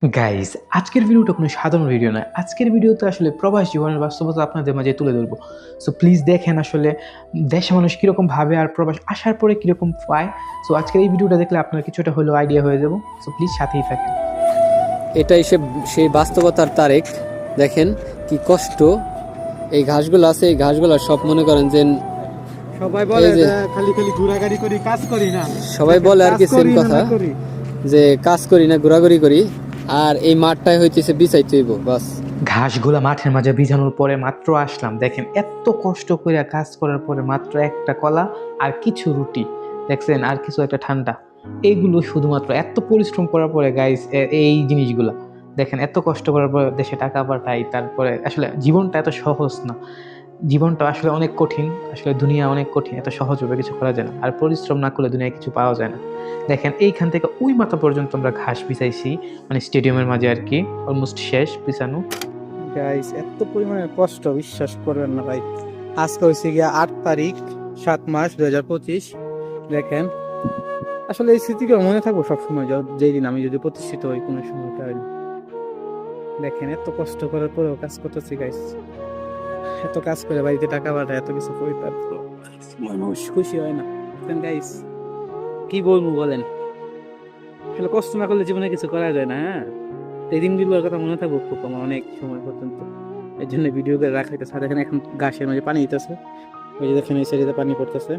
Guys, আজকের ভিডিওটা কোনো সাধারণ ভিডিও নয়। আজকের ভিডিওতে আসলে প্রবাস জীবনের বাস্তবতা আপনাদের মাঝে তুলে ধরবো। সো প্লিজ দেখেন আসলে দেশে মানুষ কীরকম ভাবে আর প্রবাস আসার পরে কীরকম পায়। সো আজকের এই ভিডিওটা দেখলে আপনার কিছুটা হলেও আইডিয়া হয়ে যাব। সো প্লিজ সাথেই থাকেন। এটাই সেই বাস্তবতার তারেক। দেখেন কি কষ্ট এই ঘাসগুলো আছে, এই ঘাসগুলো সব মনে করেন যে সবাই বলে যে খালি খালি ঘোরাঘুরি করি, কাজ করি না। সবাই বলে আর কি সেম কথা, যে কাজ করি না, ঘোরাঘুরি করি। আর এই মাঠটাই হইতেছে বিছাইতে হইব বাস। ঘাসগুলা মাঠের মাঝে ভিজানোর পরে মাত্র আসলাম, দেখেন এত কষ্ট করে কাজ করার পরে মাত্র একটা কলা আর কিছু রুটি দেখছেন, আর কিছু একটা ঠান্ডা, এইগুলো শুধুমাত্র এত পরিশ্রম করার পরে গাইস এই জিনিসগুলা দেখেন, এত কষ্ট করার পরে দেশে টাকা পাঠাই। তারপরে আসলে জীবনটা এত সহজ না, জীবনটা আসলে অনেক কঠিন, আসলে দুনিয়া অনেক কঠিন, এত সহজভাবে কিছু করা যায় না। আর পরিশ্রম না করলে দুনিয়ায় কিছু পাওয়া যায় না। দেখেন এইখান থেকে ওই মাথা পর্যন্ত আমরা ঘাস বিছাইছি, মানে স্টেডিয়ামের মাঝে আর কি, অলমোস্ট শেষ বিছানো। গাইস এত পরিমাণে কষ্ট বিশ্বাস করবেন না ভাই। আজকে হয়েছে গিয়া 8 তারিখ 7 মাস 2025। দেখেন আসলে এই স্মৃতিগুলো মনে থাকবো সবসময়, যেই দিন আমি যদি প্রতিষ্ঠিত হই কোনো সময়। দেখেন এত কষ্ট করার পরেও কাজ করতেছি গাইস, এত কাজ করে বাড়িতে টাকা পাঠায়, এত কিছু করি, তারপর মানুষ খুশি হয় না। গাইস কি বলবো বলেন, আসলে কষ্ট না করলে জীবনে কিছু করা যায় না। হ্যাঁ, এই দিনগুলোর কথা মনে থাকবো খুব আমার অনেক সময় পর্যন্ত। এর জন্য ভিডিও করে রাখা হইতেছে। দেখেন এখন গাছের মাঝে পানি দিতেছে, ওই যে দেখেন এই সাইডে পানি পড়তেছে।